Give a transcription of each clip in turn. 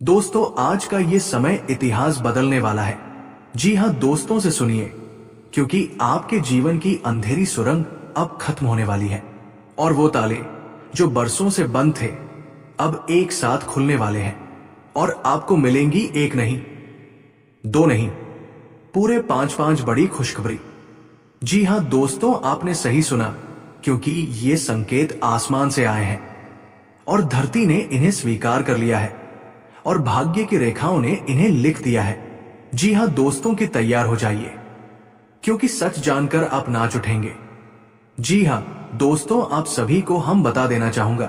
दोस्तों, आज का ये समय इतिहास बदलने वाला है। जी हां, दोस्तों से सुनिए, क्योंकि आपके जीवन की अंधेरी सुरंग अब खत्म होने वाली है और वो ताले जो बरसों से बंद थे अब एक साथ खुलने वाले हैं और आपको मिलेंगी एक नहीं, दो नहीं, पूरे पांच पांच बड़ी खुशखबरी। जी हां दोस्तों, आपने सही सुना, क्योंकि ये संकेत आसमान से आए हैं और धरती ने इन्हें स्वीकार कर लिया है और भाग्य की रेखाओं ने इन्हें लिख दिया है। जी हां दोस्तों, की तैयार हो जाइए, क्योंकि सच जानकर आप नाच उठेंगे। जी हां दोस्तों, आप सभी को हम बता देना चाहूंगा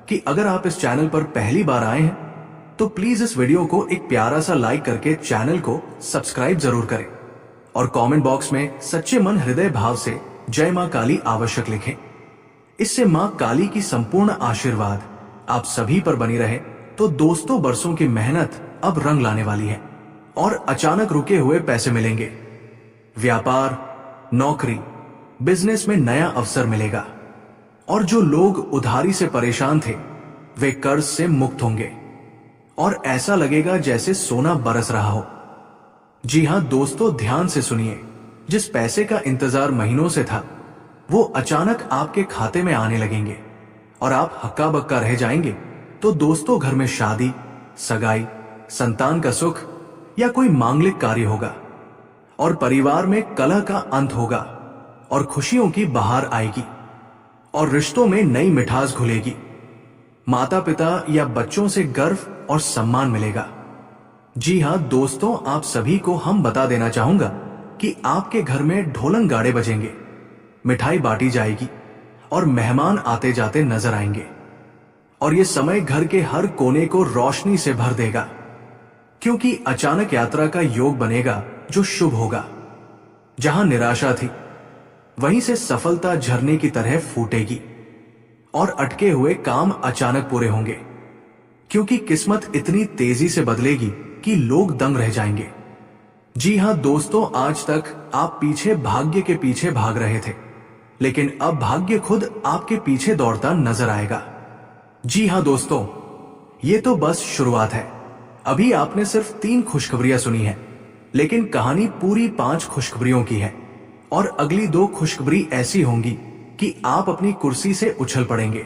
कि अगर आप इस चैनल पर पहली बार आए हैं तो प्लीज इस वीडियो को एक प्यारा सा लाइक करके चैनल को सब्सक्राइब जरूर करें और कमेंट बॉक्स में सच्चे मन हृदय भाव से जय मां काली आवश्यक लिखें। इससे मां काली की संपूर्ण आशीर्वाद आप सभी पर बनी रहे। तो दोस्तों, बरसों की मेहनत अब रंग लाने वाली है और अचानक रुके हुए पैसे मिलेंगे। व्यापार, नौकरी, बिजनेस में नया अवसर मिलेगा और जो लोग उधारी से परेशान थे वे कर्ज से मुक्त होंगे और ऐसा लगेगा जैसे सोना बरस रहा हो। जी हां दोस्तों, ध्यान से सुनिए, जिस पैसे का इंतजार महीनों से था वो अचानक आपके खाते में आने लगेंगे और आप हक्का बक्का रह जाएंगे। तो दोस्तों, घर में शादी, सगाई, संतान का सुख या कोई मांगलिक कार्य होगा और परिवार में कलह का अंत होगा और खुशियों की बहार आएगी और रिश्तों में नई मिठास घुलेगी। माता पिता या बच्चों से गर्व और सम्मान मिलेगा। जी हां दोस्तों, आप सभी को हम बता देना चाहूंगा कि आपके घर में ढोलन गाड़े बजेंगे, मिठाई बांटी जाएगी और मेहमान आते जाते नजर आएंगे और ये समय घर के हर कोने को रोशनी से भर देगा, क्योंकि अचानक यात्रा का योग बनेगा जो शुभ होगा। जहां निराशा थी वहीं से सफलता झरने की तरह फूटेगी और अटके हुए काम अचानक पूरे होंगे, क्योंकि किस्मत इतनी तेजी से बदलेगी कि लोग दंग रह जाएंगे। जी हां दोस्तों, आज तक आप पीछे भाग्य के पीछे भाग रहे थे, लेकिन अब भाग्य खुद आपके पीछे दौड़ता नजर आएगा। जी हां दोस्तों, ये तो बस शुरुआत है। अभी आपने सिर्फ 3 खुशखबरियां सुनी हैं, लेकिन कहानी पूरी 5 खुशखबरियों की है और अगली 2 खुशखबरी ऐसी होंगी कि आप अपनी कुर्सी से उछल पड़ेंगे।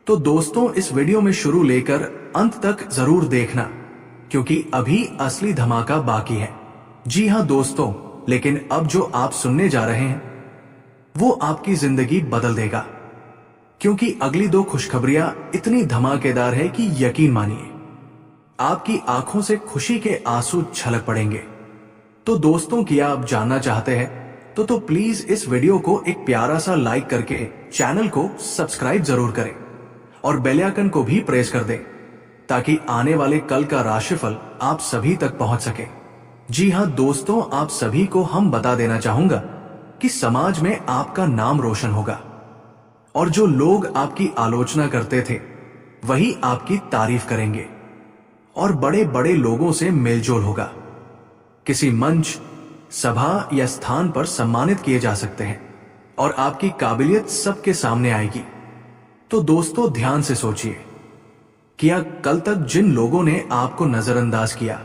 तो दोस्तों, इस वीडियो में शुरू लेकर अंत तक जरूर देखना, क्योंकि अभी असली धमाका बाकी है। जी हां दोस्तों, लेकिन अब जो आप सुनने जा रहे हैं वो आपकी जिंदगी बदल देगा, क्योंकि अगली 2 खुशखबरियां इतनी धमाकेदार है कि यकीन मानिए आपकी आंखों से खुशी के आंसू छलक पड़ेंगे। तो दोस्तों, क्या आप जानना चाहते हैं तो प्लीज इस वीडियो को एक प्यारा सा लाइक करके चैनल को सब्सक्राइब जरूर करें और बेल आइकन को भी प्रेस कर दें, ताकि आने वाले कल का राशिफल आप सभी तक पहुंच सके। जी हां दोस्तों, आप सभी को हम बता देना चाहूंगा कि समाज में आपका नाम रोशन होगा और जो लोग आपकी आलोचना करते थे वही आपकी तारीफ करेंगे और बड़े बड़े लोगों से मेलजोल होगा। किसी मंच, सभा या स्थान पर सम्मानित किए जा सकते हैं और आपकी काबिलियत सबके सामने आएगी। तो दोस्तों, ध्यान से सोचिए, क्या कल तक जिन लोगों ने आपको नजरअंदाज किया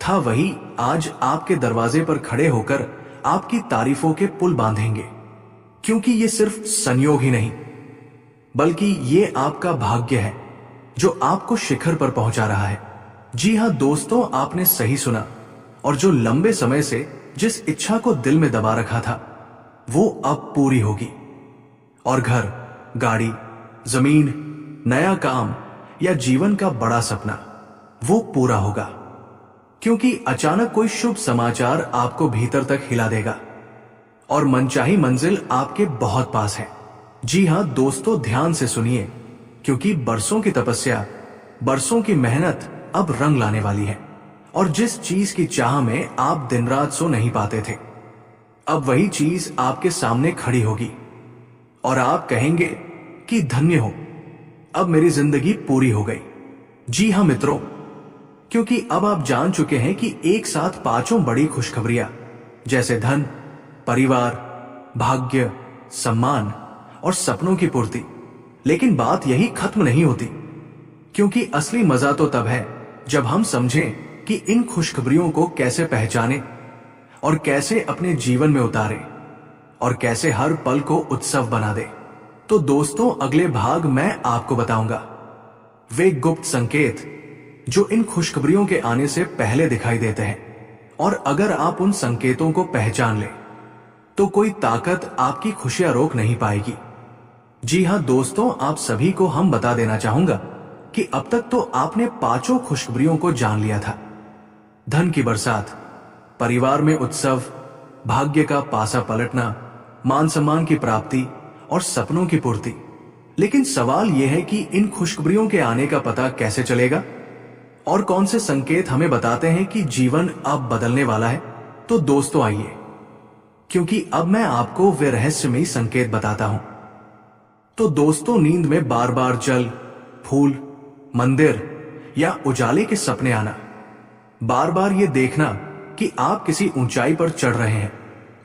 था वही आज आपके दरवाजे पर खड़े होकर आपकी तारीफों के पुल बांधेंगे, क्योंकि ये सिर्फ संयोग ही नहीं बल्कि ये आपका भाग्य है जो आपको शिखर पर पहुंचा रहा है। जी हां दोस्तों, आपने सही सुना, और जो लंबे समय से जिस इच्छा को दिल में दबा रखा था वो अब पूरी होगी और घर, गाड़ी, जमीन, नया काम या जीवन का बड़ा सपना वो पूरा होगा, क्योंकि अचानक कोई शुभ समाचार आपको भीतर तक हिला देगा और मनचाही मंजिल आपके बहुत पास है। जी हां दोस्तों, ध्यान से सुनिए, क्योंकि बरसों की तपस्या, बरसों की मेहनत अब रंग लाने वाली है और जिस चीज की चाह में आप दिन रात सो नहीं पाते थे अब वही चीज आपके सामने खड़ी होगी और आप कहेंगे कि धन्य हो, अब मेरी जिंदगी पूरी हो गई। जी हां मित्रों, क्योंकि अब आप जान चुके हैं कि एक साथ 5 बड़ी खुशखबरियां जैसे धन, परिवार, भाग्य, सम्मान और सपनों की पूर्ति। लेकिन बात यही खत्म नहीं होती, क्योंकि असली मजा तो तब है जब हम समझें कि इन खुशखबरियों को कैसे पहचाने और कैसे अपने जीवन में उतारे और कैसे हर पल को उत्सव बना दे। तो दोस्तों, अगले भाग मैं आपको बताऊंगा वे गुप्त संकेत जो इन खुशखबरियों के आने से पहले दिखाई देते हैं, और अगर आप उन संकेतों को पहचान लें तो कोई ताकत आपकी खुशियां रोक नहीं पाएगी। जी हां दोस्तों, आप सभी को हम बता देना चाहूंगा कि अब तक तो आपने पांचों खुशखबरियों को जान लिया था। धन की बरसात, परिवार में उत्सव, भाग्य का पासा पलटना, मान सम्मान की प्राप्ति और सपनों की पूर्ति। लेकिन सवाल यह है कि इन खुशखबरियों के आने का पता कैसे चलेगा और कौन से संकेत हमें बताते हैं कि जीवन अब बदलने वाला है। तो दोस्तों आइए, क्योंकि अब मैं आपको वे रहस्यमयी संकेत बताता हूं। तो दोस्तों, नींद में बार बार जल, फूल, मंदिर या उजाले के सपने आना, बार बार ये देखना कि आप किसी ऊंचाई पर चढ़ रहे हैं,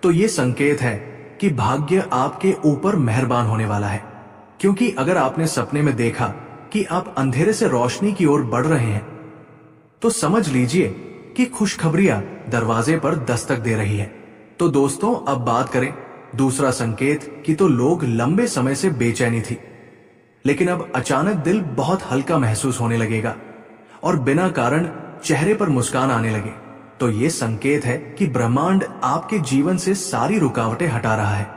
तो ये संकेत है कि भाग्य आपके ऊपर मेहरबान होने वाला है। क्योंकि अगर आपने सपने में देखा कि आप अंधेरे से रोशनी की ओर बढ़ रहे हैं, तो समझ लीजिए कि खुशखबरियां दरवाजे पर दस्तक दे रही है। तो दोस्तों, अब बात करें दूसरा संकेत की, तो लोग लंबे समय से बेचैनी थी, लेकिन अब अचानक दिल बहुत हल्का महसूस होने लगेगा और बिना कारण चेहरे पर मुस्कान आने लगे। तो ये संकेत है कि ब्रह्मांड आपके जीवन से सारी रुकावटें हटा रहा है,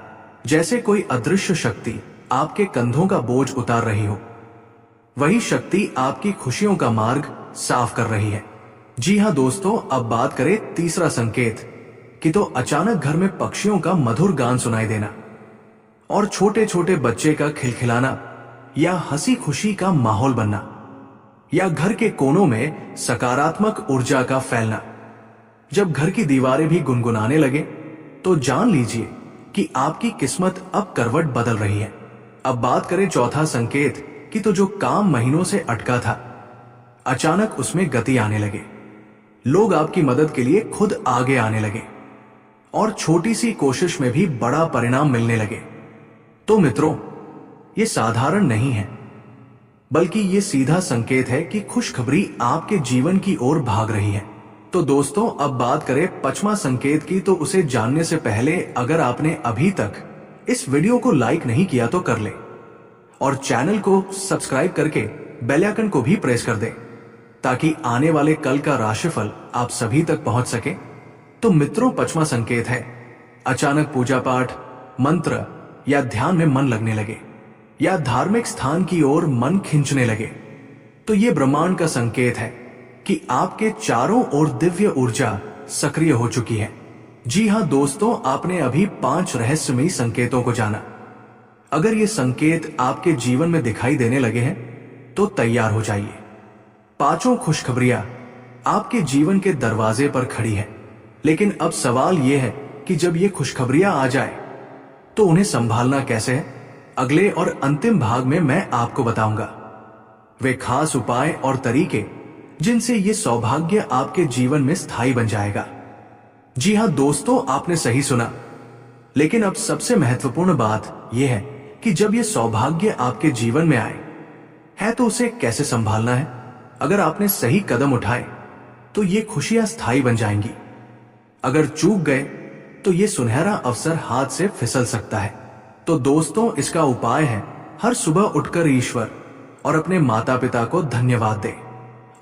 जैसे कोई अदृश्य शक्ति आपके कंधों का बोझ उतार रही हो। वही शक्ति आपकी खुशियों का मार्ग साफ कर रही है। जी हां दोस्तों, अब बात करें तीसरा संकेत कि, तो अचानक घर में पक्षियों का मधुर गान सुनाई देना और छोटे छोटे बच्चे का खिलखिलाना या हंसी खुशी का माहौल बनना, या घर के कोनों में सकारात्मक ऊर्जा का फैलना। जब घर की दीवारें भी गुनगुनाने लगे तो जान लीजिए कि आपकी किस्मत अब करवट बदल रही है। अब बात करें चौथा संकेत कि, तो जो काम महीनों से अटका था, अचानक उसमें गति आने लगे। लोग आपकी मदद के लिए खुद आगे आने लगे और छोटी सी कोशिश में भी बड़ा परिणाम मिलने लगे। तो मित्रों, ये साधारण नहीं है, बल्कि ये सीधा संकेत है कि खुशखबरी आपके जीवन की ओर भाग रही है। तो दोस्तों, अब बात करें पांचवा संकेत की, तो उसे जानने से पहले अगर आपने अभी तक इस वीडियो को लाइक नहीं किया तो कर ले और चैनल को सब्सक्राइब करके बेल आइकन को भी प्रेस कर दे, ताकि आने वाले कल का राशिफल आप सभी तक पहुंच सके। तो मित्रों, पांचवा संकेत है अचानक पूजा पाठ, मंत्र या ध्यान में मन लगने लगे, या धार्मिक स्थान की ओर मन खींचने लगे। तो ये ब्रह्मांड का संकेत है कि आपके चारों ओर दिव्य ऊर्जा सक्रिय हो चुकी है। जी हां दोस्तों, आपने अभी 5 रहस्यमयी संकेतों को जाना। अगर ये संकेत आपके जीवन में दिखाई देने लगे हैं तो तैयार हो जाइए। पांचों खुशखबरियां आपके जीवन के दरवाजे पर खड़ी है। लेकिन अब सवाल यह है कि जब ये खुशखबरियां आ जाए तो उन्हें संभालना कैसे है। अगले और अंतिम भाग में मैं आपको बताऊंगा वे खास उपाय और तरीके जिनसे ये सौभाग्य आपके जीवन में स्थायी बन जाएगा। जी हां दोस्तों, आपने सही सुना। लेकिन अब सबसे महत्वपूर्ण बात यह है कि जब ये सौभाग्य आपके जीवन में आए है तो उसे कैसे संभालना है। अगर आपने सही कदम उठाए तो ये खुशियां स्थायी बन जाएंगी। अगर चूक गए तो ये सुनहरा अवसर हाथ से फिसल सकता है। तो दोस्तों, इसका उपाय है हर सुबह उठकर ईश्वर और अपने माता पिता को धन्यवाद दें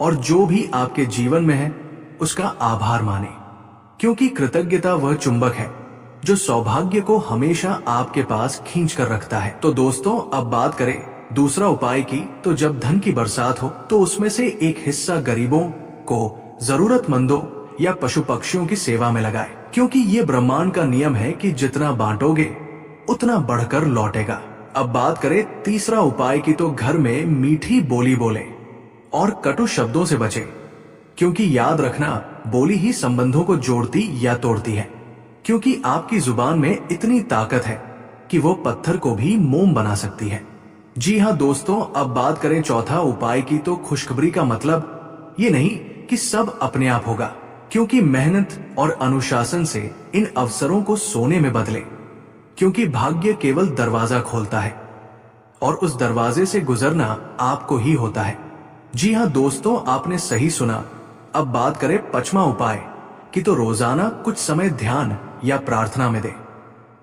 और जो भी आपके जीवन में है उसका आभार माने, क्योंकि कृतज्ञता वह चुंबक है जो सौभाग्य को हमेशा आपके पास खींच कर रखता है। तो दोस्तों, अब बात करें दूसरा उपाय की, तो जब धन की बरसात हो तो उसमें से एक हिस्सा गरीबों को, जरूरतमंदों या पशु पक्षियों की सेवा में लगाए, क्योंकि ये ब्रह्मांड का नियम है कि जितना बांटोगे उतना बढ़कर लौटेगा। अब बात करें तीसरा उपाय की, तो घर में मीठी बोली बोले और कटु शब्दों से बचे, क्योंकि याद रखना बोली ही संबंधों को जोड़ती या तोड़ती है। क्योंकि आपकी जुबान में इतनी ताकत है कि वो पत्थर को भी मोम बना सकती है। जी हां दोस्तों, अब बात करें चौथा उपाय की, तो खुशखबरी का मतलब ये नहीं कि सब अपने आप होगा, क्योंकि मेहनत और अनुशासन से इन अवसरों को सोने में बदले, क्योंकि भाग्य केवल दरवाजा खोलता है और उस दरवाजे से गुजरना आपको ही होता है। जी हाँ दोस्तों, आपने सही सुना। अब बात करें 5वां उपाय कि तो रोजाना कुछ समय ध्यान या प्रार्थना में दे।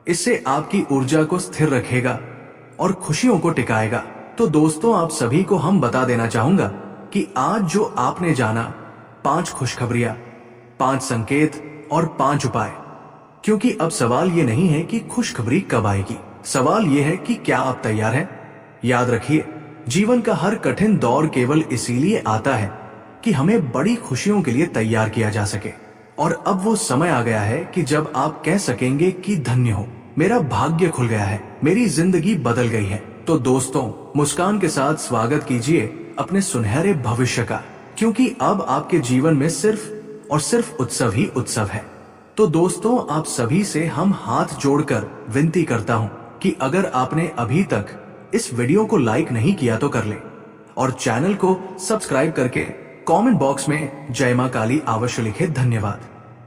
इससे आपकी ऊर्जा को स्थिर रखेगा और खुशियों को टिकाएगा। तो दोस्तों, आप सभी को हम बता देना चाहूंगा कि आज जो आपने जाना 5 खुशखबरियां, 5 संकेत और 5 उपाय, क्योंकि अब सवाल ये नहीं है कि खुशखबरी कब आएगी, सवाल ये है कि क्या आप तैयार हैं। याद रखिए, जीवन का हर कठिन दौर केवल इसीलिए आता है कि हमें बड़ी खुशियों के लिए तैयार किया जा सके। और अब वो समय आ गया है कि जब आप कह सकेंगे कि धन्य हो, मेरा भाग्य खुल गया है, मेरी जिंदगी बदल गई है। तो दोस्तों, मुस्कान के साथ स्वागत कीजिए अपने सुनहरे भविष्य का, क्योंकि अब आपके जीवन में सिर्फ और सिर्फ उत्सव ही उत्सव है। तो दोस्तों, आप सभी से हम हाथ जोड़कर विनती करता हूं कि अगर आपने अभी तक इस वीडियो को लाइक नहीं किया तो कर ले, और चैनल को सब्सक्राइब करके कमेंट बॉक्स में जय मां काली अवश्य लिखे। धन्यवाद।